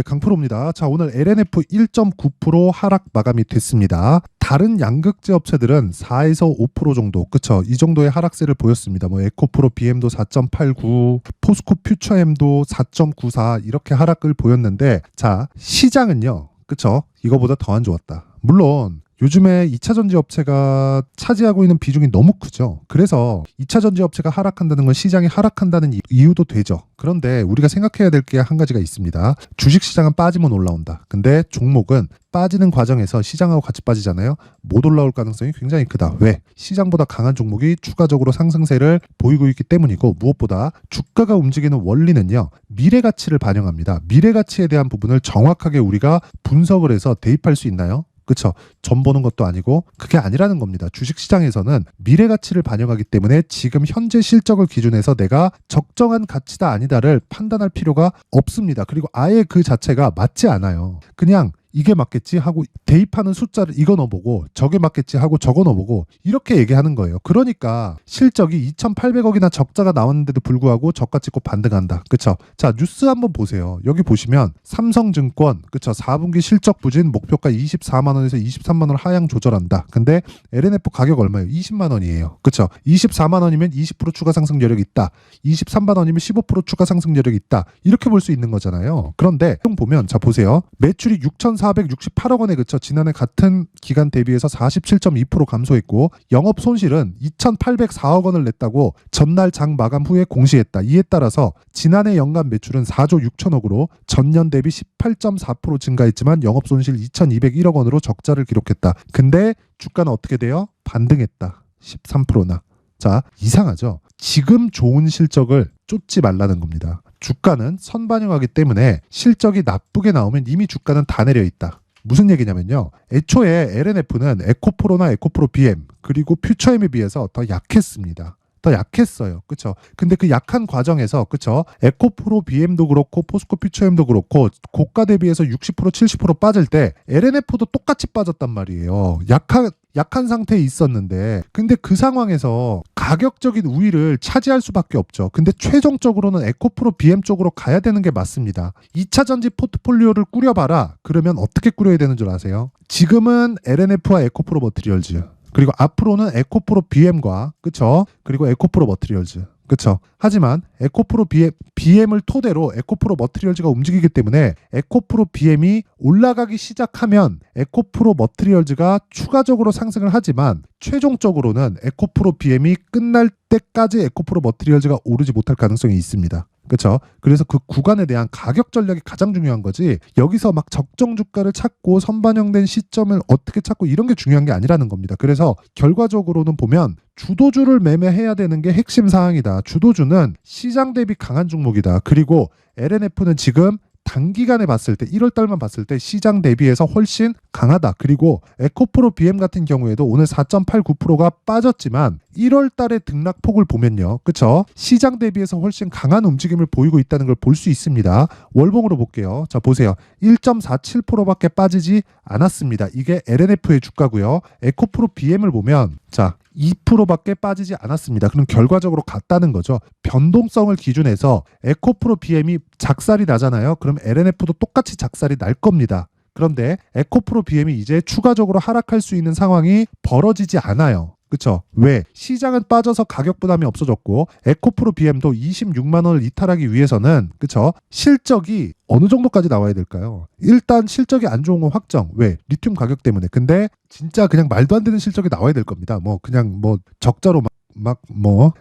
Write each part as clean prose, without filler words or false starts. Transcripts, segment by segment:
강프로입니다. 자, 오늘 LNF 1.9% 하락 마감이 됐습니다. 다른 양극재 업체들은 4에서 5% 정도, 그쵸? 이 정도의 하락세를 보였습니다. 뭐 에코프로 BM도 4.89, 포스코 퓨처엠도 4.94 이렇게 하락을 보였는데, 자, 시장은요, 그쵸? 이거보다 더 안 좋았다. 물론 요즘에 2차 전지 업체가 차지하고 있는 비중이 너무 크죠. 그래서 2차 전지 업체가 하락한다는 건 시장이 하락한다는 이유도 되죠. 그런데 우리가 생각해야 될 게 한 가지가 있습니다. 주식시장은 빠지면 올라온다. 근데 종목은 빠지는 과정에서 시장하고 같이 빠지잖아요. 못 올라올 가능성이 굉장히 크다. 왜? 시장보다 강한 종목이 추가적으로 상승세를 보이고 있기 때문이고, 무엇보다 주가가 움직이는 원리는요, 미래가치를 반영합니다. 미래가치에 대한 부분을 정확하게 우리가 분석을 해서 대입할 수 있나요? 그쵸? 점 보는 것도 아니고 그게 아니라는 겁니다. 주식시장에서는 미래가치를 반영하기 때문에 지금 현재 실적을 기준해서 내가 적정한 가치다 아니다를 판단할 필요가 없습니다. 그리고 아예 그 자체가 맞지 않아요. 그냥 이게 맞겠지 하고 대입하는 숫자를 이거 넣어보고 저게 맞겠지 하고 저거 넣어보고 이렇게 얘기하는 거예요. 그러니까 실적이 2,800억이나 적자가 나왔는데도 불구하고 저가 찍고 반등한다. 그쵸? 자, 뉴스 한번 보세요. 여기 보시면 삼성증권, 그쵸? 4분기 실적 부진 목표가 24만 원에서 23만 원 하향 조절한다. 근데 LNF 가격 얼마예요? 20만 원이에요. 그쵸? 24만 원이면 20% 추가 상승 여력이 있다. 23만 원이면 15% 추가 상승 여력이 있다. 이렇게 볼 수 있는 거잖아요. 그런데 보면, 자, 보세요. 매출이 6,468억 원에 그쳐 지난해 같은 기간 대비해서 47.2% 감소했고, 영업 손실은 2,804억 원을 냈다고 전날 장 마감 후에 공시했다. 이에 따라서 지난해 연간 매출은 4조 6천억으로 전년 대비 18.4% 증가했지만 영업 손실 2,201억 원으로 적자를 기록했다. 근데 주가는 어떻게 돼요? 반등했다. 13%나. 자, 이상하죠? 지금 좋은 실적을 쫓지 말라는 겁니다. 주가는 선반영하기 때문에 실적이 나쁘게 나오면 이미 주가는 다 내려 있다. 무슨 얘기냐면요, 애초에 LNF는 에코프로나 에코프로 BM 그리고 퓨처엠에 비해서 더 약했습니다. 더 약했어요. 그쵸? 근데 그 약한 과정에서, 그쵸? 에코프로 BM도 그렇고 포스코 퓨처엠도 그렇고 고가 대비해서 60% 70% 빠질 때 LNF도 똑같이 빠졌단 말이에요. 약한 상태에 있었는데, 근데 그 상황에서 가격적인 우위를 차지할 수밖에 없죠. 근데 최종적으로는 에코프로 BM 쪽으로 가야 되는 게 맞습니다. 2차 전지 포트폴리오를 꾸려봐라. 그러면 어떻게 꾸려야 되는 줄 아세요? 지금은 LNF와 에코프로 머티리얼즈, 그리고 앞으로는 에코프로 BM과, 그쵸? 그리고 에코프로 머티리얼즈. 그쵸? 하지만 에코프로 BM을 토대로 에코프로 머티리얼즈가 움직이기 때문에 에코프로 BM이 올라가기 시작하면 에코프로 머티리얼즈가 추가적으로 상승을 하지만 최종적으로는 에코프로 BM이 끝날 때까지 에코프로 머티리얼즈가 오르지 못할 가능성이 있습니다. 그렇죠? 그래서 그 구간에 대한 가격 전략이 가장 중요한 거지, 여기서 막 적정 주가를 찾고 선반영된 시점을 어떻게 찾고 이런 게 중요한 게 아니라는 겁니다. 그래서 결과적으로는 보면 주도주를 매매해야 되는 게 핵심 사항이다. 주도주는 시장 대비 강한 종목이다. 그리고 LNF는 지금 단기간에 봤을 때 1월 달만 봤을 때 시장 대비해서 훨씬 강하다. 그리고 에코프로 BM 같은 경우에도 오늘 4.89%가 빠졌지만 1월 달의 등락폭을 보면요, 그쵸? 시장 대비해서 훨씬 강한 움직임을 보이고 있다는 걸 볼 수 있습니다. 월봉으로 볼게요. 자, 보세요. 1.47%밖에 빠지지 않았습니다. 이게 LNF의 주가고요. 에코프로 BM을 보면, 자, 2%밖에 빠지지 않았습니다. 그럼 결과적으로 같다는 거죠. 변동성을 기준해서 에코프로 BM이 작살이 나잖아요. 그럼 LNF도 똑같이 작살이 날 겁니다. 그런데 에코프로 BM이 이제 추가적으로 하락할 수 있는 상황이 벌어지지 않아요. 그쵸? 왜? 시장은 빠져서 가격 부담이 없어졌고 에코프로 BM도 26만 원을 이탈하기 위해서는, 그쵸? 실적이 어느 정도까지 나와야 될까요? 일단 실적이 안 좋은 건 확정. 왜? 리튬 가격 때문에. 근데 진짜 그냥 말도 안 되는 실적이 나와야 될 겁니다. 뭐 그냥 뭐 적자로 막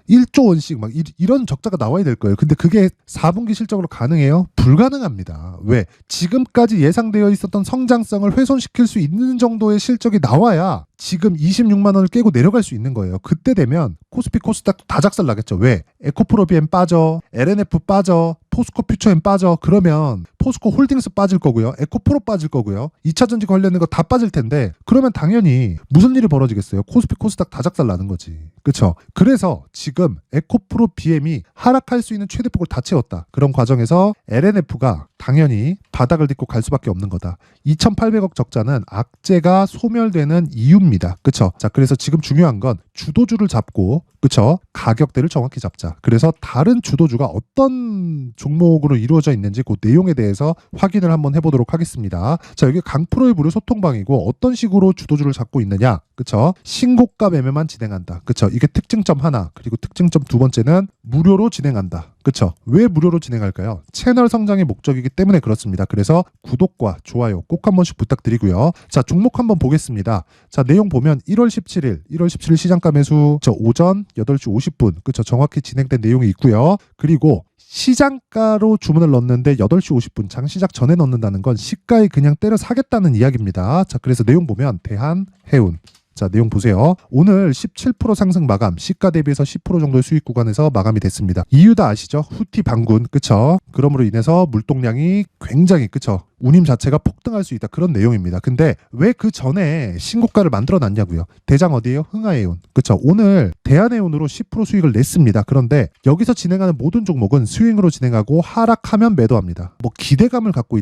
1조 원씩 막 이런 적자가 나와야 될 거예요. 근데 그게 4분기 실적으로 가능해요? 불가능합니다. 왜? 지금까지 예상되어 있었던 성장성을 훼손시킬 수 있는 정도의 실적이 나와야 지금 26만 원을 깨고 내려갈 수 있는 거예요. 그때 되면 코스피 코스닥 다 작살 나겠죠. 왜? 에코프로 BM 빠져, LNF 빠져, 포스코 퓨처엠 빠져. 그러면 포스코 홀딩스 빠질 거고요. 에코프로 빠질 거고요. 2차 전지 관련된 거 다 빠질 텐데, 그러면 당연히 무슨 일이 벌어지겠어요? 코스피 코스닥 다 작살 나는 거지. 그렇죠? 그래서 지금 에코프로 BM이 하락할 수 있는 최대폭을 다 채웠다. 그런 과정에서 LNF가 당연히 바닥을 딛고 갈 수밖에 없는 거다. 2,800억 적자는 악재가 소멸되는 이유입니다. P입니다. 그쵸? 자, 그래서 지금 중요한 건 주도주를 잡고, 그쵸? 가격대를 정확히 잡자. 그래서 다른 주도주가 어떤 종목으로 이루어져 있는지 그 내용에 대해서 확인을 한번 해보도록 하겠습니다. 자, 여기 강프로의 무료 소통방이고 어떤 식으로 주도주를 잡고 있느냐? 그쵸? 신고가 매매만 진행한다. 그쵸? 이게 특징점 하나. 그리고 특징점 두 번째는 무료로 진행한다. 그쵸? 왜 무료로 진행할까요? 채널 성장의 목적이기 때문에 그렇습니다. 그래서 구독과 좋아요 꼭 한 번씩 부탁드리고요. 자, 종목 한번 보겠습니다. 자, 내용 보면 1월 17일 시장가 매수 오전 8시 50분. 그쵸? 정확히 진행된 내용이 있고요. 그리고 시장가로 주문을 넣는데 8시 50분 장 시작 전에 넣는다는 건 시가에 그냥 때려 사겠다는 이야기입니다. 자, 그래서 내용 보면 대한해운. 자, 내용 보세요. 오늘 17% 상승 마감, 시가 대비해서 10% 정도의 수익 구간에서 마감이 됐습니다. 이유 다 아시죠? 후티 반군, 그쵸? 그럼으로 인해서 물동량이 굉장히, 그쵸? 운임 자체가 폭등할 수 있다. 그런 내용입니다. 근데 왜 그 전에 신고가를 만들어 놨냐고요? 대장 어디예요? 흥하해운. 그쵸? 오늘 대한해운으로 10% 수익을 냈습니다. 그런데 여기서 진행하는 모든 종목은 스윙으로 진행하고 하락하면 매도합니다. 뭐 기대감을 갖고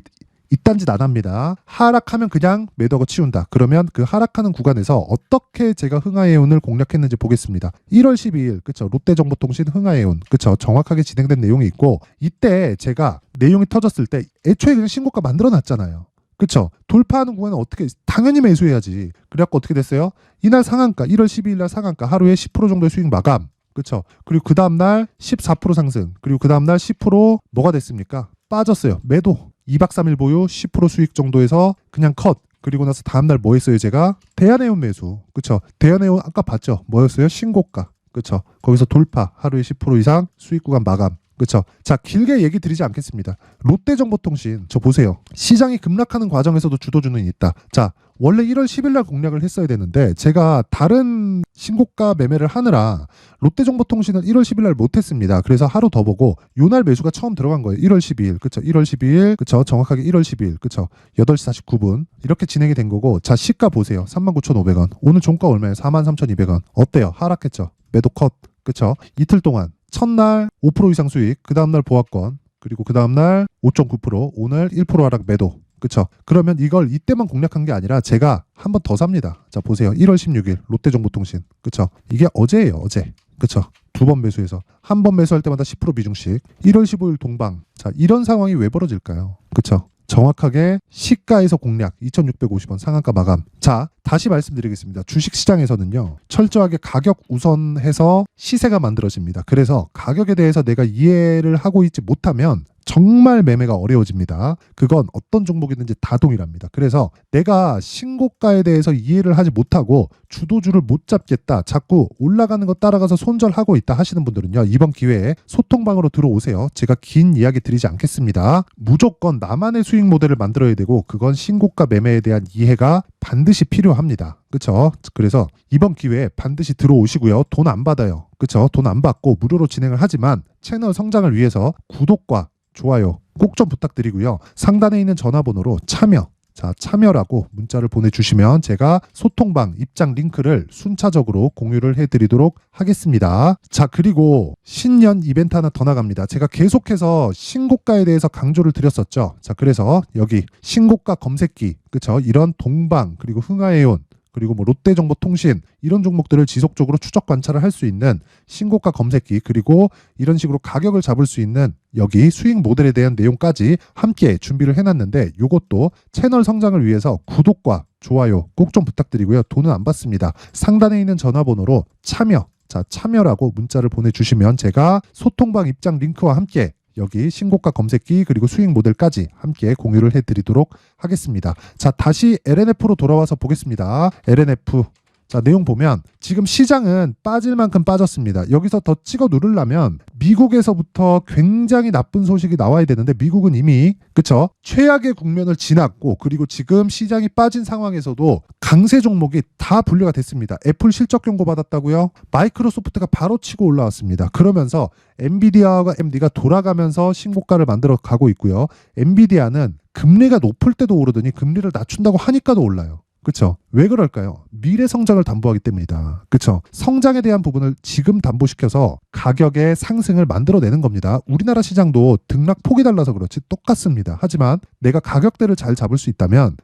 이딴 짓 안 합니다. 하락하면 그냥 매도하고 치운다. 그러면 그 하락하는 구간에서 어떻게 제가 흥하해운을 공략했는지 보겠습니다. 1월 12일, 그쵸? 롯데정보통신 흥하해운, 그쵸? 정확하게 진행된 내용이 있고, 이때 제가 내용이 터졌을 때 애초에 그냥 신고가 만들어 놨잖아요. 그쵸? 돌파하는 구간은 어떻게, 당연히 매수해야지. 그래갖고 어떻게 됐어요? 이날 상한가, 1월 12일 날 상한가 하루에 10% 정도의 수익 마감. 그쵸? 그리고 그 다음날 14% 상승. 그리고 그 다음날 10% 뭐가 됐습니까? 빠졌어요. 매도. 2박 3일 보유 10% 수익 정도에서 그냥 컷. 그리고 나서 다음날 뭐 했어요? 제가 대한해운 매수. 그쵸? 대한해운 아까 봤죠? 뭐였어요? 신고가. 그쵸? 거기서 돌파. 하루에 10% 이상 수익 구간 마감. 그쵸? 자, 길게 얘기 드리지 않겠습니다. 롯데정보통신 저 보세요. 시장이 급락하는 과정에서도 주도주는 있다. 자, 원래 1월 10일 날 공략을 했어야 되는데 제가 다른 신고가 매매를 하느라 롯데정보통신은 1월 10일 날 못했습니다. 그래서 하루 더 보고 요날 매수가 처음 들어간 거예요. 1월 12일. 그쵸? 1월 12일. 그쵸? 정확하게 1월 12일. 그쵸? 8시 49분. 이렇게 진행이 된 거고, 자, 시가 보세요. 39,500원. 오늘 종가 얼마예요? 43,200원. 어때요? 하락했죠? 매도 컷. 그쵸? 이틀 동안 첫날 5% 이상 수익, 그 다음날 보합권, 그리고 그 다음날 5.9%, 오늘 1% 하락 매도. 그쵸? 그러면 이걸 이때만 공략한 게 아니라 제가 한 번 더 삽니다. 자, 보세요. 1월 16일 롯데정보통신. 그쵸? 이게 어제예요, 어제. 그쵸? 두 번 매수해서 한 번 매수할 때마다 10% 비중씩. 1월 15일 동방. 자, 이런 상황이 왜 벌어질까요? 그쵸? 정확하게 시가에서 공략 2,650원 상한가 마감. 자, 다시 말씀드리겠습니다. 주식시장에서는요, 철저하게 가격 우선해서 시세가 만들어집니다. 그래서 가격에 대해서 내가 이해를 하고 있지 못하면 정말 매매가 어려워집니다. 그건 어떤 종목이든지 다 동일합니다. 그래서 내가 신고가에 대해서 이해를 하지 못하고 주도주를 못 잡겠다, 자꾸 올라가는 거 따라가서 손절하고 있다 하시는 분들은요, 이번 기회에 소통방으로 들어오세요. 제가 긴 이야기 드리지 않겠습니다. 무조건 나만의 수익 모델을 만들어야 되고, 그건 신고가 매매에 대한 이해가 반드시 필요합니다. 그쵸? 그래서 이번 기회에 반드시 들어오시고요. 돈 안 받아요. 그쵸? 돈 안 받고 무료로 진행을 하지만 채널 성장을 위해서 구독과 좋아요 꼭 좀 부탁드리고요. 상단에 있는 전화번호로 참여, 자, 참여라고 문자를 보내주시면 제가 소통방 입장 링크를 순차적으로 공유를 해드리도록 하겠습니다. 자, 그리고 신년 이벤트 하나 더 나갑니다. 제가 계속해서 신고가에 대해서 강조를 드렸었죠. 자, 그래서 여기 신고가 검색기, 그쵸? 이런 동방, 그리고 흥하해운, 그리고 뭐 롯데정보통신, 이런 종목들을 지속적으로 추적 관찰을 할 수 있는 신고가 검색기, 그리고 이런 식으로 가격을 잡을 수 있는 여기 수익 모델에 대한 내용까지 함께 준비를 해놨는데, 이것도 채널 성장을 위해서 구독과 좋아요 꼭 좀 부탁드리고요. 돈은 안 받습니다. 상단에 있는 전화번호로 참여, 자, 참여라고 문자를 보내주시면 제가 소통방 입장 링크와 함께 여기 신고가 검색기 그리고 수익 모델까지 함께 공유를 해드리도록 하겠습니다. 자, 다시 LNF로 돌아와서 보겠습니다. LNF. 자, 내용 보면 지금 시장은 빠질 만큼 빠졌습니다. 여기서 더 찍어 누르려면 미국에서부터 굉장히 나쁜 소식이 나와야 되는데, 미국은 이미, 그쵸? 최악의 국면을 지났고, 그리고 지금 시장이 빠진 상황에서도 강세 종목이 다 분류가 됐습니다. 애플 실적 경고 받았다고요? 마이크로소프트가 바로 치고 올라왔습니다. 그러면서 엔비디아와 AMD가 돌아가면서 신고가를 만들어 가고 있고요. 엔비디아는 금리가 높을 때도 오르더니 금리를 낮춘다고 하니까도 올라요. 그쵸? 왜 그럴까요? 미래 성장을 담보하기 때문이다. 그쵸? 성장에 대한 부분을 지금 담보시켜서 가격의 상승을 만들어내는 겁니다. 우리나라 시장도 등락폭이 달라서 그렇지 똑같습니다. 하지만 내가 가격대를 잘 잡을 수 있다면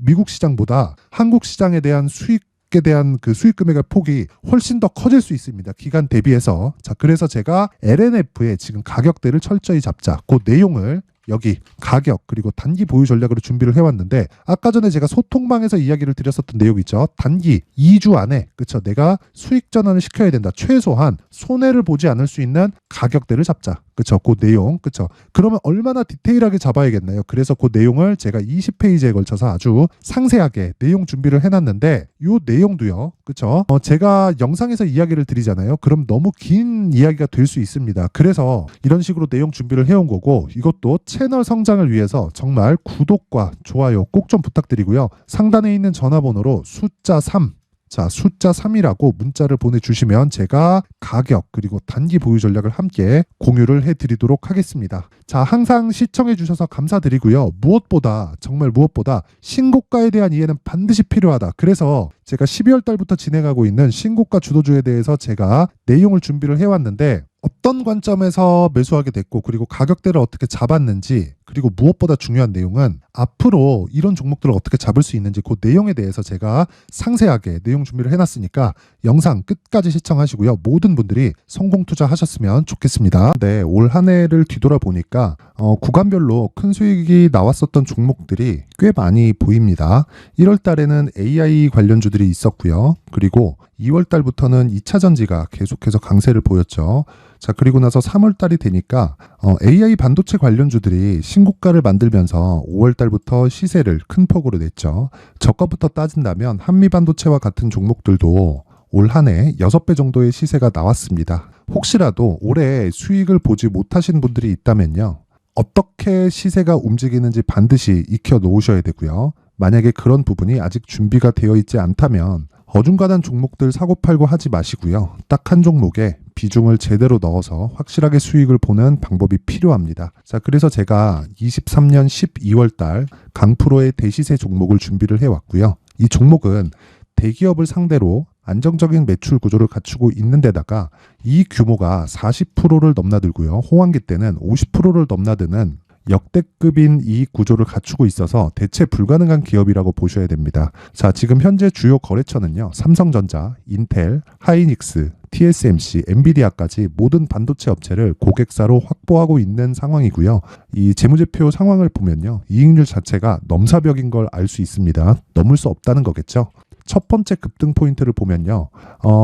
미국 시장보다 한국 시장에 대한 수익 주식에 대한 그 수익 금액의 폭이 훨씬 더 커질 수 있습니다. 기간 대비해서. 자, 그래서 제가 LNF의 지금 가격대를 철저히 잡자. 그 내용을 여기 가격 그리고 단기 보유 전략으로 준비를 해왔는데, 아까 전에 제가 소통방에서 이야기를 드렸었던 내용 있죠. 단기 2주 안에 그쵸, 내가 수익 전환을 시켜야 된다. 최소한 손해를 보지 않을 수 있는 가격대를 잡자. 그쵸, 그 내용. 그쵸. 그러면 얼마나 디테일하게 잡아야겠나요? 그래서 그 내용을 제가 20페이지에 걸쳐서 아주 상세하게 내용 준비를 해놨는데, 요 내용도요. 그쵸. 제가 영상에서 이야기를 드리잖아요. 그럼 너무 긴 이야기가 될 수 있습니다. 그래서 이런 식으로 내용 준비를 해온 거고, 이것도 채널 성장을 위해서 정말 구독과 좋아요 꼭 좀 부탁드리고요. 상단에 있는 전화번호로 숫자 3, 자, 숫자 3이라고 문자를 보내주시면 제가 가격 그리고 단기 보유 전략을 함께 공유를 해드리도록 하겠습니다. 자, 항상 시청해주셔서 감사드리고요. 무엇보다 정말 무엇보다 신고가에 대한 이해는 반드시 필요하다. 그래서 제가 12월 달부터 진행하고 있는 신고가 주도주에 대해서 제가 내용을 준비를 해왔는데, 어떤 관점에서 매수하게 됐고 그리고 가격대를 어떻게 잡았는지, 그리고 무엇보다 중요한 내용은 앞으로 이런 종목들을 어떻게 잡을 수 있는지, 그 내용에 대해서 제가 상세하게 내용 준비를 해놨으니까 영상 끝까지 시청하시고요. 모든 분들이 성공 투자하셨으면 좋겠습니다. 네, 올 한 해를 뒤돌아보니까 구간별로 큰 수익이 나왔었던 종목들이 꽤 많이 보입니다. 1월 달에는 AI 관련주들이 있었고요. 그리고 2월 달부터는 2차 전지가 계속해서 강세를 보였죠. 자, 그리고 나서 3월 달이 되니까 AI 반도체 관련주들이 신고가를 만들면서 5월 달부터 시세를 큰 폭으로 냈죠. 저가부터 따진다면 한미반도체와 같은 종목들도 올 한 해 6배 정도의 시세가 나왔습니다. 혹시라도 올해 수익을 보지 못하신 분들이 있다면요, 어떻게 시세가 움직이는지 반드시 익혀 놓으셔야 되고요. 만약에 그런 부분이 아직 준비가 되어 있지 않다면 어중간한 종목들 사고팔고 하지 마시고요. 딱 한 종목에 비중을 제대로 넣어서 확실하게 수익을 보는 방법이 필요합니다. 자, 그래서 제가 23년 12월 달 강프로의 대시세 종목을 준비를 해왔고요. 이 종목은 대기업을 상대로 안정적인 매출 구조를 갖추고 있는 데다가 이 규모가 40%를 넘나들고요. 호황기 때는 50%를 넘나드는 역대급인 이익 구조를 갖추고 있어서 대체 불가능한 기업이라고 보셔야 됩니다. 자, 지금 현재 주요 거래처는요, 삼성전자, 인텔, 하이닉스, TSMC, 엔비디아까지 모든 반도체 업체를 고객사로 확보하고 있는 상황이고요. 이 재무제표 상황을 보면요, 이익률 자체가 넘사벽인 걸 알 수 있습니다. 넘을 수 없다는 거겠죠. 첫 번째 급등 포인트를 보면요,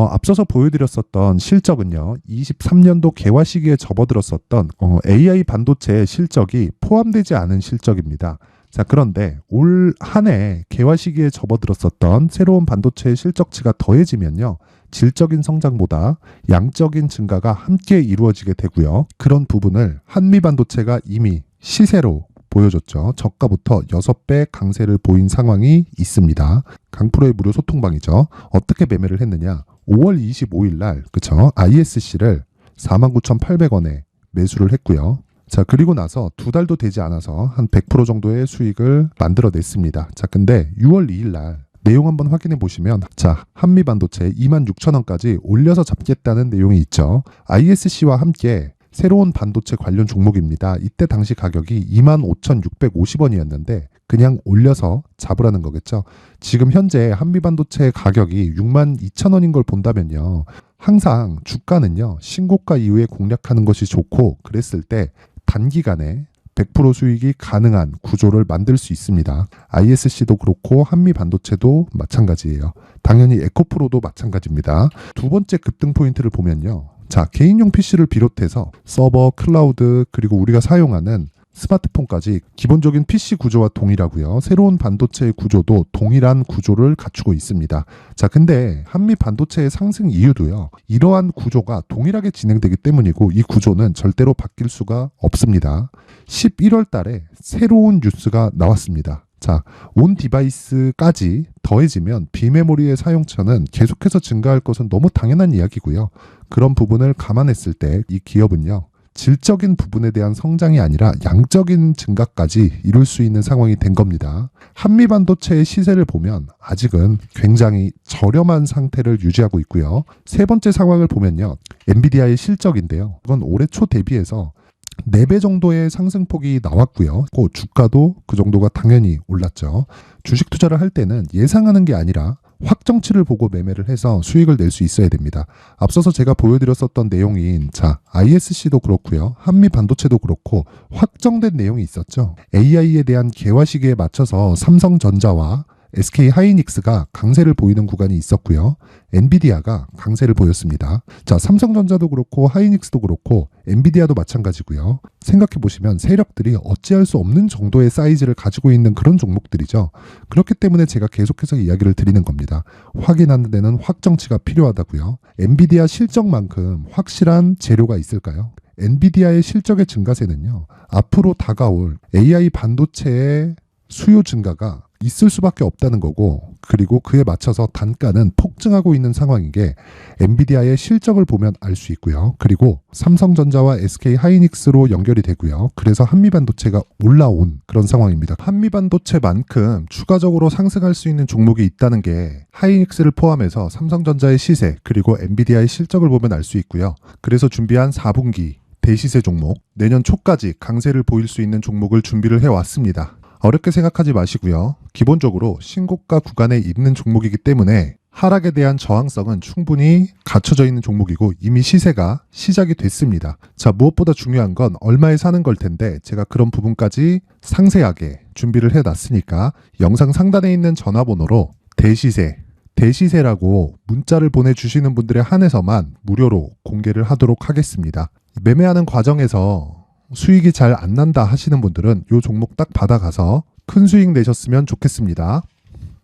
앞서서 보여드렸었던 실적은요, 23년도 개화 시기에 접어들었었던 AI 반도체의 실적이 포함되지 않은 실적입니다. 자, 그런데 올 한 해 개화 시기에 접어들었었던 새로운 반도체의 실적치가 더해지면요, 질적인 성장보다 양적인 증가가 함께 이루어지게 되고요. 그런 부분을 한미반도체가 이미 시세로 보여줬죠. 저가부터 6배 강세를 보인 상황이 있습니다. 강프로의 무료 소통방이죠. 어떻게 매매를 했느냐? 5월 25일 날, 그쵸? ISC를 49,800원에 매수를 했고요. 자, 그리고 나서 2달도 되지 않아서 한 100% 정도의 수익을 만들어냈습니다. 자, 근데 6월 2일 날 내용 한번 확인해 보시면, 자, 한미반도체 26,000원까지 올려서 잡겠다는 내용이 있죠. ISC와 함께 새로운 반도체 관련 종목입니다. 이때 당시 가격이 25,650원이었는데 그냥 올려서 잡으라는 거겠죠. 지금 현재 한미반도체 가격이 62,000원인 걸 본다면요, 항상 주가는요, 신고가 이후에 공략하는 것이 좋고, 그랬을 때 단기간에 100% 수익이 가능한 구조를 만들 수 있습니다. ISC도 그렇고 한미반도체도 마찬가지예요. 당연히 에코프로도 마찬가지입니다. 두 번째 급등 포인트를 보면요, 자, 개인용 PC를 비롯해서 서버, 클라우드, 그리고 우리가 사용하는 스마트폰까지 기본적인 PC 구조와 동일하고요. 새로운 반도체의 구조도 동일한 구조를 갖추고 있습니다. 자, 근데 한미 반도체의 상승 이유도요, 이러한 구조가 동일하게 진행되기 때문이고, 이 구조는 절대로 바뀔 수가 없습니다. 11월 달에 새로운 뉴스가 나왔습니다. 자, 온 디바이스까지 더해지면 비메모리의 사용처는 계속해서 증가할 것은 너무 당연한 이야기고요. 그런 부분을 감안했을 때 이 기업은요, 질적인 부분에 대한 성장이 아니라 양적인 증가까지 이룰 수 있는 상황이 된 겁니다. 한미반도체의 시세를 보면 아직은 굉장히 저렴한 상태를 유지하고 있고요. 세 번째 상황을 보면요, 엔비디아의 실적인데요, 이건 올해 초 대비해서 4배 정도의 상승폭이 나왔고요. 주가도 그 정도가 당연히 올랐죠. 주식 투자를 할 때는 예상하는 게 아니라 확정치를 보고 매매를 해서 수익을 낼 수 있어야 됩니다. 앞서서 제가 보여드렸었던 내용인 ISC도 그렇고요. 한미반도체도 그렇고 확정된 내용이 있었죠. AI에 대한 개화 시기에 맞춰서 삼성전자와 SK 하이닉스가 강세를 보이는 구간이 있었고요. 엔비디아가 강세를 보였습니다. 삼성전자도 그렇고 하이닉스도 그렇고 엔비디아도 마찬가지고요. 생각해 보시면 세력들이 어찌할 수 없는 정도의 사이즈를 가지고 있는 그런 종목들이죠. 그렇기 때문에 제가 계속해서 이야기를 드리는 겁니다. 확인하는 데는 확정치가 필요하다고요. 엔비디아 실적만큼 확실한 재료가 있을까요? 엔비디아의 실적의 증가세는요. 앞으로 다가올 AI 반도체의 수요 증가가 있을 수밖에 없다는 거고, 그리고 그에 맞춰서 단가는 폭증하고 있는 상황인 게 엔비디아의 실적을 보면 알 수 있고요. 그리고 삼성전자와 SK 하이닉스로 연결이 되고요. 그래서 한미반도체가 올라온 그런 상황입니다. 한미반도체만큼 추가적으로 상승할 수 있는 종목이 있다는 게 하이닉스를 포함해서 삼성전자의 시세 그리고 엔비디아의 실적을 보면 알 수 있고요. 그래서 준비한 4분기 대시세 종목, 내년 초까지 강세를 보일 수 있는 종목을 준비를 해왔습니다. 어렵게 생각하지 마시고요. 기본적으로 신고가 구간에 있는 종목이기 때문에 하락에 대한 저항성은 충분히 갖춰져 있는 종목이고 이미 시세가 시작이 됐습니다. 무엇보다 중요한 건 얼마에 사는 걸 텐데 제가 그런 부분까지 상세하게 준비를 해놨으니까 영상 상단에 있는 전화번호로 대시세라고 문자를 보내주시는 분들에 한해서만 무료로 공개를 하도록 하겠습니다. 매매하는 과정에서 수익이 잘 안 난다 하시는 분들은 이 종목 딱 받아가서 큰 수익 내셨으면 좋겠습니다.